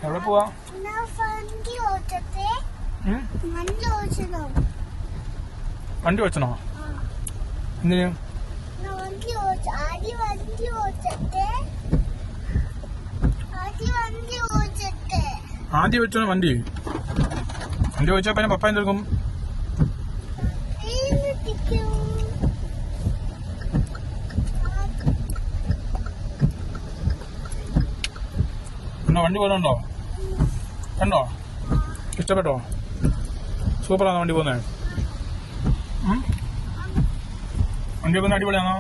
എവിടെ പോവാ? വണ്ടി വെച്ചണോ? എന്തിനു? ആദ്യം വെച്ചോ വണ്ടി. വണ്ടി വെച്ചാ പിന്നെ പപ്പ എന്തെടുക്കും? എന്നാ വണ്ടി പോകുന്നുണ്ടോ? കണ്ടോ? ഇഷ്ടപ്പെട്ടോ? സൂപ്പറാണോ വണ്ടി പോകുന്നത്? വണ്ടി പോകുന്ന അടിപൊളിയാണോ?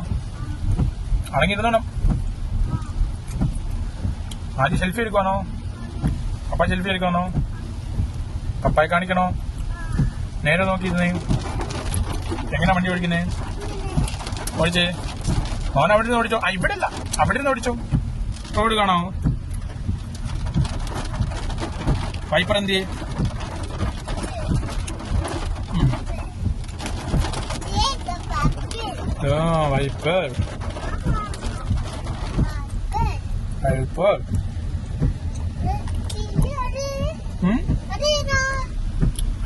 അടങ്ങിയിരുന്നോ? ആദ്യം സെൽഫി എടുക്കുവാണോ? പപ്പ സെൽഫി എടുക്കാണോ? പപ്പായെ കാണിക്കണോ? നേരെ നോക്കിയിരുന്നേ. എങ്ങനെ വണ്ടി ഓടിക്കുന്നേ? ഓടിച്ചേ. മോൻ അവിടെ നിന്ന് ഓടിച്ചോ. ഇവിടെ അല്ല, അവിടെ നിന്ന് ഓടിച്ചോ. റോഡ് കാണോ? വൈപ്പർ എന്തിയെ? വൈപ്പർ വൈപ്പർ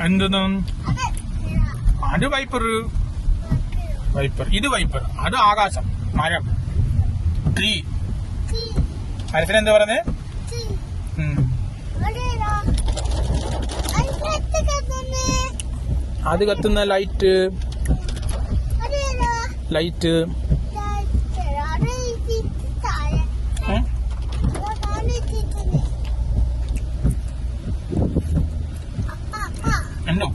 എന്തെന്ന്? അത് വൈപ്പർ. വൈപ്പർ ഇത് വൈപ്പർ. അത് ആകാശം, മരം, ട്രീ. മരത്തിനെന്താ പറഞ്ഞേ? അത് കത്തുന്ന ലൈറ്റ്. ലൈറ്റ് എന്തോ?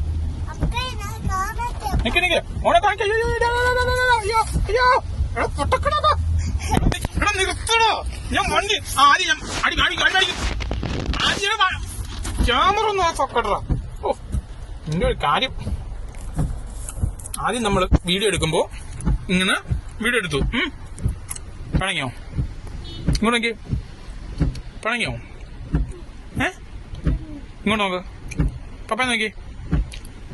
നിക്ക് നിക്ക് ഓനെ കാണിക്കോ. നിർത്തണോ? ഞാൻ വണ്ടി ആദ്യം ക്യാമറ ഒന്ന് ഓഫാക്കട്ടാ. ഓ നിന്റെ ഒരു കാര്യം. ആദ്യം നമ്മൾ വീഡിയോ എടുക്കുമ്പോ ഇങ്ങനെ വീഡിയോ എടുത്തു. പണങ്ങിയോ? ഇങ്ങോട്ടേക്ക് പണങ്ങിയോ? ഇങ്ങോട്ട് നോക്ക്. പപ്പായ നോക്കി.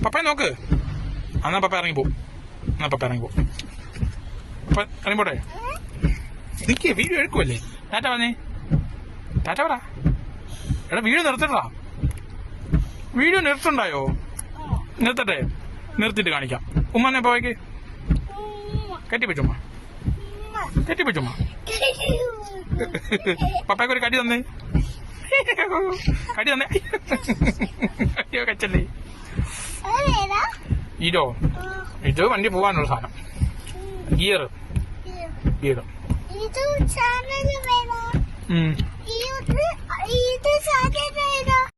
പപ്പായ നോക്ക്. എന്നാ പപ്പ ഇറങ്ങിപ്പോ. പപ്പ ഇറങ്ങിപ്പോട്ടെ. നിക്ക് വീഡിയോ എടുക്കുമല്ലേ. ടാറ്റ പറഞ്ഞേ. ടാറ്റ പറ. എടാ വീഡിയോ നിർത്തട്ടാ. വീഡിയോ നിർത്തണ്ടായോ? നിർത്തട്ടെ. നിർത്തിട്ട് കാണിക്കാം. ഉമ്മനെ പോയേക്ക്. കെട്ടിപ്പിച്ചുമ്മ. പപ്പായ്ക്ക് ഒരു കടി തന്നേ. കടി തന്നേ. അയ്യോ കച്ചല്ലേ. ഇതോ? ഇത് വണ്ടി പോവാനുള്ള സാധനം. ഗിയർ.